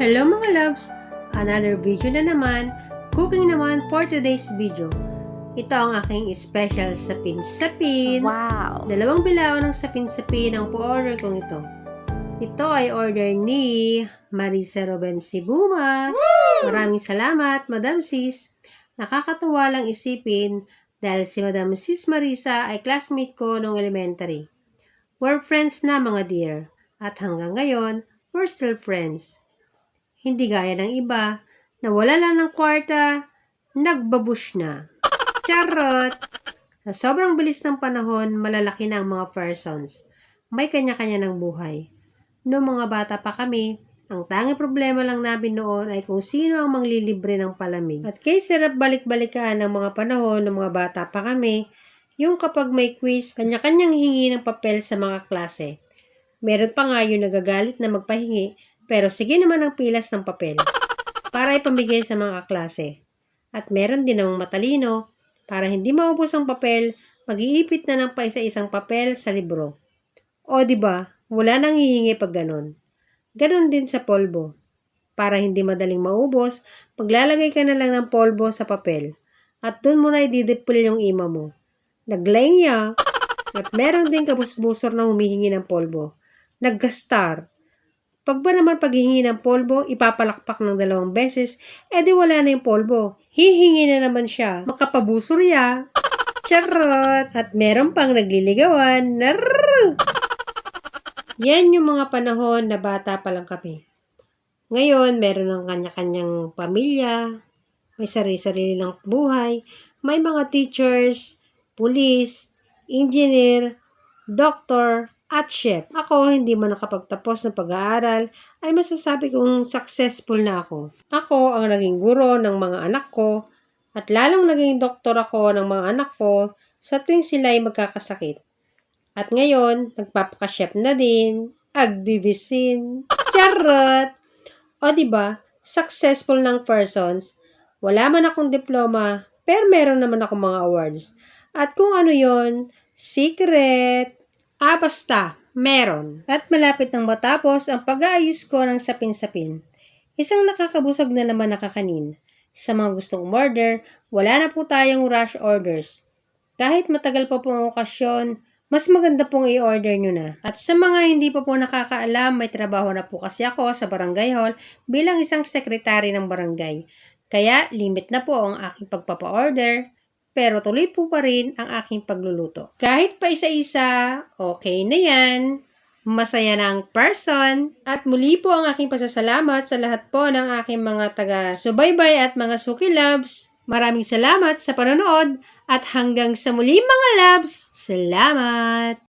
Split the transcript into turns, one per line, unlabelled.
Hello mga loves! Another video na naman, cooking naman for today's video. Ito ang aking special sapin-sapin.
Wow!
2 bilao ng sapin-sapin ang po-order kong ito. Ito ay order ni Marisa Ruben Sibuma. Maraming salamat, Madam Sis. Nakakatuwa lang isipin dahil si Madam Sis Marisa ay classmate ko noong elementary. We're friends na mga dear. At hanggang ngayon, we're still friends. Hindi gaya ng iba, na wala lang ng kwarta, nagbabush na. Charot! Sa sobrang bilis ng panahon, malalaki na ang mga persons. May kanya-kanya ng buhay. Noong mga bata pa kami, ang tanging problema lang namin noon ay kung sino ang manglilibre ng palamig. At kay sarap balik-balikan ng mga panahon ng mga bata pa kami, yung kapag may quiz, kanya-kanyang hingi ng papel sa mga klase. Meron pa nga yung nagagalit na magpahingi, pero sige naman ang pilas ng papel para ipamigay sa mga klase. At meron din namang matalino para hindi maubos ang papel, mag-iipit na ng paisa-isang papel sa libro. O diba, wala nang hihingi pag ganon. Ganon din sa polvo. Para hindi madaling maubos, maglalagay ka na lang ng polvo sa papel. At dun mo na ididipil yung ima mo. Naglayng niya. At meron din kabusbusor na humihingi ng polvo. Naggastar. Pag ba naman paghihingi ng polvo, ipapalakpak ng 2 beses, edi wala na yung polvo. Hihingi na naman siya. Makapabusurya. Charot! At meron pang nagliligawan. Narrrr! Yan yung mga panahon na bata pa lang kami. Ngayon, meron ng kanya-kanyang pamilya, may sarili-sarili ng buhay, may mga teachers, police, engineer, doctor, at chef. Ako, hindi man nakapagtapos ng pag-aaral, ay masasabi kong successful na ako. Ako ang naging guro ng mga anak ko, at lalong naging doktor ako ng mga anak ko sa tuwing sila ay magkakasakit. At ngayon, nagpapaka-chef na din, agbibisin, charot! O diba, successful ng persons, wala man akong diploma, pero meron naman akong mga awards. At kung ano yon, secret. Basta, meron. At malapit nang matapos ang pag-aayos ko ng sapin-sapin. Isang nakakabusog na naman nakakanin. Sa mga gustong umorder, wala na po tayong rush orders. Kahit matagal pa po ang okasyon, mas maganda pong i-order nyo na. At sa mga hindi pa po nakakaalam, may trabaho na po kasi ako sa barangay hall bilang isang sekretary ng barangay. Kaya limit na po ang aking pagpapa-order. Pero tuloy po pa rin ang aking pagluluto. Kahit pa isa-isa, okay na yan. Masaya na ang person. At muli po ang aking pasasalamat sa lahat po ng aking mga taga-subaybay at mga suki loves. Maraming salamat sa panonood at hanggang sa muli mga loves. Salamat!